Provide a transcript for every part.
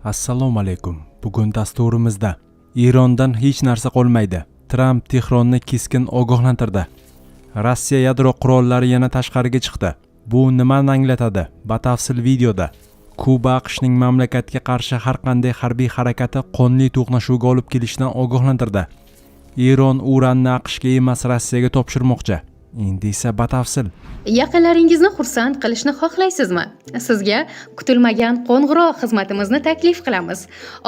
Assalomu alaykum. Bugun dasturimizda Erondan hech narsa qolmaydi. Tramp Tehronni keskin ogohlantirdi. Rossiya yadro qurollari yana tashqariga chiqdi. Bu nimani anglatadi? Batafsil videoda. Kuba AQShning mamlakatga qarshi har qanday harbiy harakati qonli to'qnashuvga olib kelishidan ogohlantirdi. Eron uranni AQShga emas Rossiyaga topshirmoqchi. Endi esa batafsil. Yaqinlaringizni xursand qilishni xohlaysizmi? Sizga kutilmagan qo'ng'iroq xizmatimizni taklif qilamiz.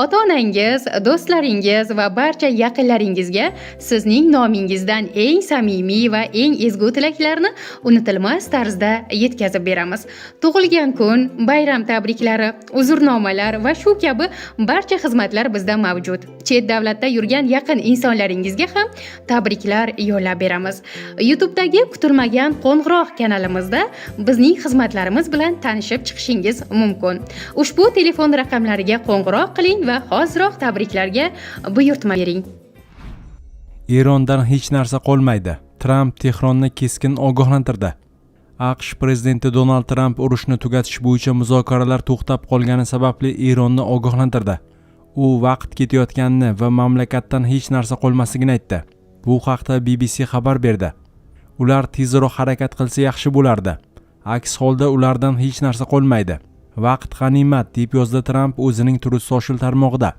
Ota-onangiz, do'stlaringiz va barcha yaqinlaringizga sizning nomingizdan eng samimiy va eng ezgu tilaklarni unutilmas tarzda yetkazib beramiz. Tug'ilgan kun, bayram tabriklari, uzrnomalar va shu kabi barcha xizmatlar bizda mavjud. Chet davlatda yurgan yaqin insonlaringizga ham tabriklar yo'llab beramiz. YouTube'dagi kutilmagan qo'ng'iroq kanalimizda bizning xizmatlarimiz bilan tanishib chiqishingiz mumkin. Ushbu telefon raqamlariga qo'ng'iroq qiling va hoziroq tabriklarga buyurtma bering. Erondan hech narsa qolmaydi. Tramp Tehronni keskin ogohlantirdi. AQSh prezidenti Donald Tramp urushni tugatish bo'yicha muzokaralar to'xtab qolgani sababli Eronni ogohlantirdi. U vaqt ketayotganini va mamlakatdan hech narsa qolmasligini aytdi. Bu haqda BBC xabar berdi. Ular tezroq harakat qilsa yaxshi bo'lardi. Aks holda ulardan hech narsa qolmaydi. Vaqt g'animat, deb yozdi Tramp o'zining Truth Social tarmog'ida.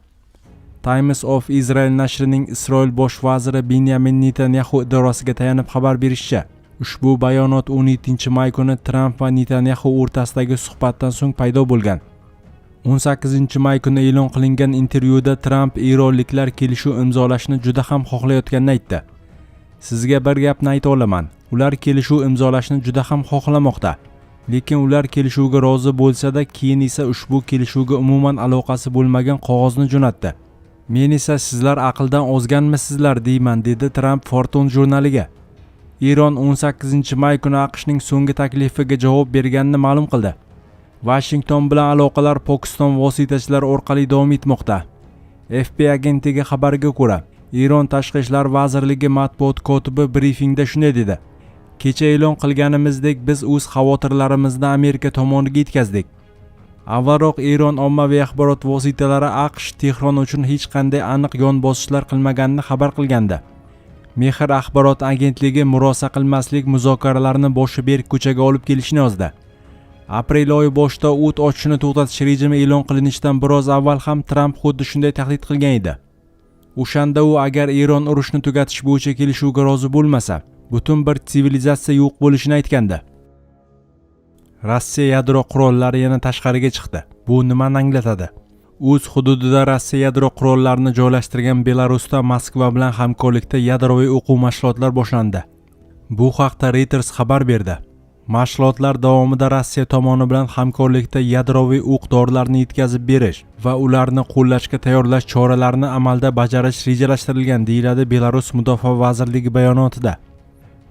Times of Israel nashrining Isroil bosh vaziri Benyamin Netanyahu idorasiga tayanib xabar berishicha, ushbu bayonot 17-may kuni Tramp va Netanyahu o'rtasidagi suhbatdan so'ng paydo bo'lgan. 18-may kuni e'lon qilingan intervyuda Tramp eronliklar kelishuv imzolashni juda ham xohlayotganini aytdi. Sizga bir gapni ayta olaman. Ular kelishuv imzolashni juda ham xohlamoqda. Lekin ular kelishuvga rozi bo'lsa-da, keyin esa ushbu kelishuvga umuman aloqasi bo'lmagan qog'ozni jo'natdi. Men esa sizlar aqldan ozganmisizlar deyman, dedi Tramp Fortune jurnaliga. Eron 18-may kuni AQShning so'nggi taklifiga javob berganini ma'lum qildi. Washington bilan aloqalar Pokiston vositachilari orqali davom etmoqda. FP agentligi xabariga ko'ra, Eron Tashqi ishlar vazirligi matbuot kotibi brifingda shunday dedi. Kecha e'lon qilganimizdek biz o'z xavotirlarimizni Amerika tomoniga yetkazdik. Avvalroq Eron ommaviy axborot vositalari AQSh Tehron uchun hech qanday aniq yon bosishlar qilmaganini xabar qilgandi. Mehr axborot agentligi murosa qilmaslik muzokaralarni boshi berk ko'chaga olib kelishini yozdi. Aprel oyi boshida o't ochishni to'xtatish rejimi e'lon qilinishidan biroz avval ham Tramp xuddi shunday tahdid qilgan edi. O'shanda u agar Eron urushni tugatish bo'yicha kelishuvga rozi bo'lmasa, butun bir sivilizatsiya yo'q bo'lishini aytgandi. Rossiya yadro qurollari yana tashqariga chiqdi. Bu nimani anglatadi? O'z hududida Rossiya yadro qurollarini joylashtirgan Belarusda Moskva bilan hamkorlikda yadroviy o'quv mashg'ulotlar boshlandi. Bu haqda Reuters xabar berdi. Mashg'ulotlar davomida Rossiya tomoni bilan hamkorlikda yadroviy o'q-dorilarni yetkazib berish va ularni qo'llashga tayyorlash choralarini amalda bajarish rejalashtirilgan, deyiladi Belarus Mudofaa vazirligi bayonotida.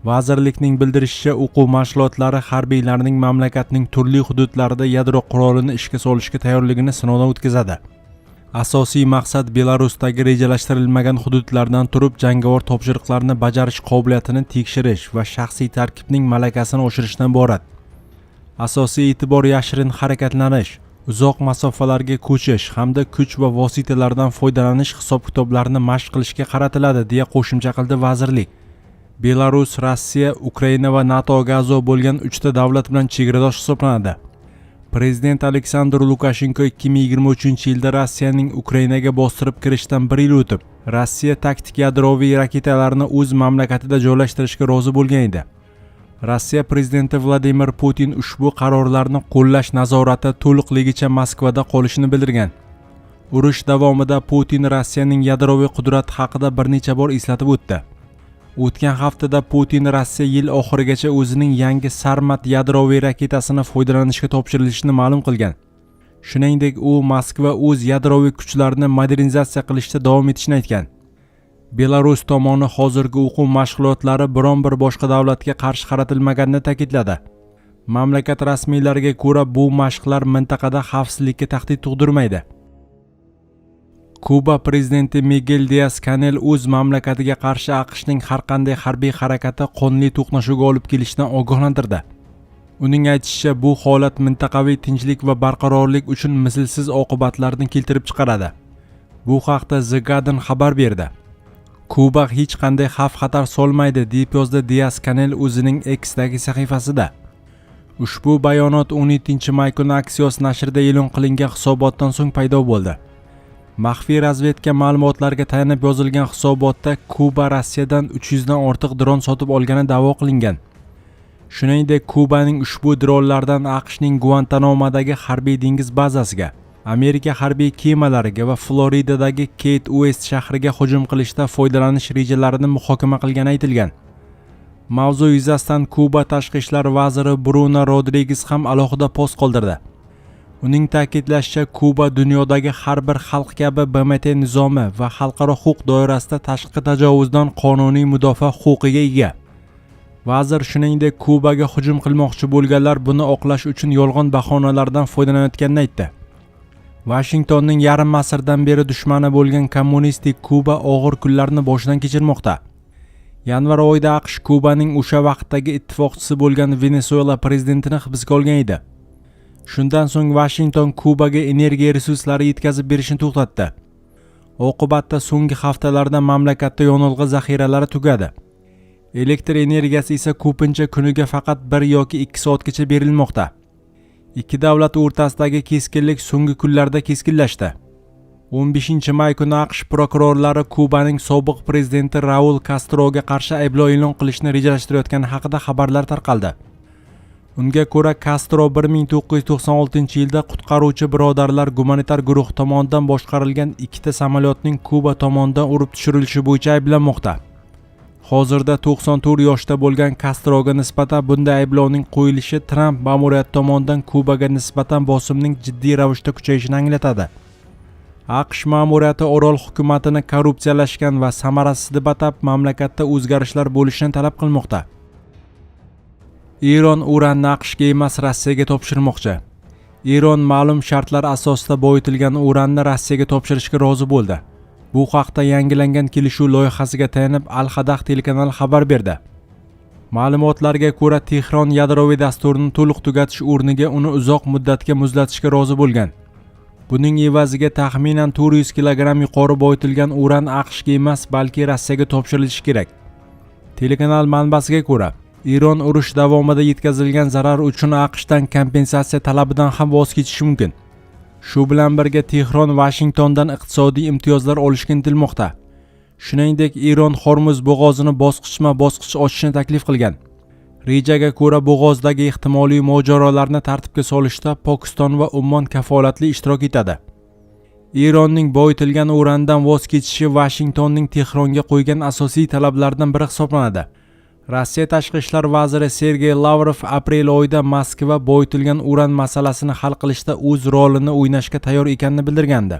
Vazirlikning bildirishicha, o'quv mashg'ulotlari harbiylarning mamlakatning turli hududlarida yadro qurolini ishga solishga tayyorligini sinovdan o'tkazadi. Asosiy maqsad Belarusdagi rejalashtirilmagan hududlardan turib jangovar topshiriqlarni bajarish qobiliyatini tekshirish va shaxsiy tarkibning malakasini oshirishdan iborat. Asosiy e'tibor yashirin harakatlanish, uzoq masofalarga ko'chish hamda kuch va vositalardan foydalanish hisob-kitoblarini mashq qilishga qaratiladi, deya qo'shimcha qildi vazirlik. Belarus, Rossiya, Ukraina va NATOga a'zo bo'lgan 3 ta davlat bilan chegaradosh hisoblanadi. Prezident Aleksandr Lukashenko 2023-yilda Rossiyaning Ukrainaga bostirib kirishdan 1 yil o'tib, Rossiya taktik yadroviy raketalarni o'z mamlakatida joylashtirishga rozi bo'lgan edi. Rossiya prezidenti Vladimir Putin ushbu qarorlarni qo'llash nazorati to'liqligicha Moskvada qolishini bildirgan. Urush davomida Putin Rossiyaning yadroviy qudrati haqida bir necha bor eslatib o'tdi. O'tgan haftada Putin Rossiya yil oxirigacha o'zining yangi Sarmat yadroviy raketasini foydalanishga topshirilishini ma'lum qilgan. Shuningdek, u Moskva o'z yadroviy kuchlarini modernizatsiya qilishda davom etishini aytgan. Belarus tomoni hozirgi o'quv mashg'ulotlari biron bir boshqa davlatga qarshi qaratilmaganini ta'kidladi. Mamlakat rasmiylariga ko'ra, bu mashqlar mintaqada xavfsizlikka tahdid tug'dirmaydi. Kuba prezidenti Miguel Diaz-Canel o'z mamlakatiga qarshi AQShning har qanday harbiy harakati qonli to'qnashuvga olib kelishidan ogohlantirdi. Uning aytishicha, bu holat mintaqaviy tinchlik va barqarorlik uchun mislsiz oqibatlarni keltirib chiqaradi. Bu haqda The Guardian xabar berdi. Kuba hech qanday xavf-xatar solmaydi, deb yozdi Diaz-Canel o'zining X'dagi sahifasida. Ushbu bayonot 17-may kuni Axios nashrida e'lon qilingan hisobotdan so'ng paydo bo'ldi. Maxfiy razvedka ma'lumotlariga tayanib yozilgan hisobotda Kuba Rossiyadan 300 dan ortiq dron sotib olgani da'vo qilingan. Shuningdek, Kubaning ushbu dronlardan AQShning Guantanamodagi harbiy dengiz bazasiga, Amerika harbiy kemalariga va Floridadagi Key West shahriga hujum qilishda foydalanish rejalarini muhokama qilgani aytilgan. Mavzu yuzasidan Kuba tashqi ishlar vaziri Bruno Rodriguez ham alohida post qoldirdi. Uning ta'kidlashicha, Kuba dunyodagi har bir xalq kabi BMT nizomi va xalqaro huquq doirasida tashqi tajovuzdan qonuniy mudofaa huquqiga ega. Vazir shuningdek, Kubaga hujum qilmoqchi bo'lganlar buni oqlash uchun yolg'on bahonalardan foydalanayotganini aytdi. Washingtonning yarim asrdan beri dushmani bo'lgan kommunistik Kuba og'ir kunlarni boshdan kechirmoqda. Yanvar oyida AQSh Kubaning o'sha vaqtdagi ittifoqchisi bo'lgan Venesuela prezidentini hibsga olgan edi. Shundan so'ng Washington Kubaga energiya resurslari yetkazib berishni to'xtatdi. Oqibatda so'nggi haftalarda mamlakatda yonilg'i zaxiralari tugadi. Elektr energiyasi esa ko'pincha kuniga faqat 1 yoki 2 soatgacha berilmoqda. Ikki davlat o'rtasidagi keskinlik so'nggi kunlarda keskinlashdi. 15-may kuni AQSh prokurorlari Kubaning sobiq prezidenti Raul Castroga qarshi ayblov e'lon qilishni rejalashtirayotgani haqida xabarlar tarqaldi. Unga ko'ra, Castro 1996-yilda qutqaruvchi birodarlar gumanitar guruh tomonidan boshqarilgan ikkita samolyotning Kuba tomonidan urib tushirilishi bo'yicha ayblanmoqda. Hozirda 94 yoshda bo'lgan Castroga nisbatan bunday ayblovning qo'yilishi Trump ma'muriyati tomonidan Kubaga nisbatan bosimning jiddiy ravishda kuchayishini anglatadi. AQSh ma'muriyati orol hukumatini korrupsiyalashgan va samarasiz deb atab mamlakatda o'zgarishlar bo'lishini talab qilmoqda. Eron uranni AQShga emas, Rossiyaga topshirmoqchi. Eron ma'lum shartlar asosida boyitilgan uranni Rossiyaga topshirishga rozi bo'ldi. Bu haqda yangilangan kelishuv loyihasiga tayanib Al-Hadah telekanali xabar berdi. Ma'lumotlarga ko'ra, Tehron yadroviy dasturini to'liq tugatish o'rniga uni uzoq muddatga muzlatishga rozi bo'lgan. Buning evaziga taxminan 400 kilogramm yuqori boyitilgan uran AQShga emas, balki Rossiyaga topshirilishi kerak. Telekanal manbasiga ko'ra, Eron urush davomida yetkazilgan zarar uchun AQShdan kompensatsiya talabidan ham voz kechishi mumkin. Shu bilan birga Tehron Washingtondan iqtisodiy imtiyozlar olishga intilmoqda. Shuningdek, Eron Hormuz bo'g'ozini bosqichma-bosqich ochishni taklif qilgan. Rejaga ko'ra, bo'g'ozdagi ehtimoliy mojarolarni tartibga solishda Pokiston va Ummon kafolatli ishtirok etadi. Eronning boyitilgan urandan voz kechishi Washingtonning Tehronga qo'ygan asosiy talablardan biri hisoblanadi. Rossiya tashqi ishlar vaziri Sergey Lavrov aprel oyida Moskva boyitilgan uran masalasini hal qilishda o'z rolini o'ynashga tayyor ekanini bildirgandi.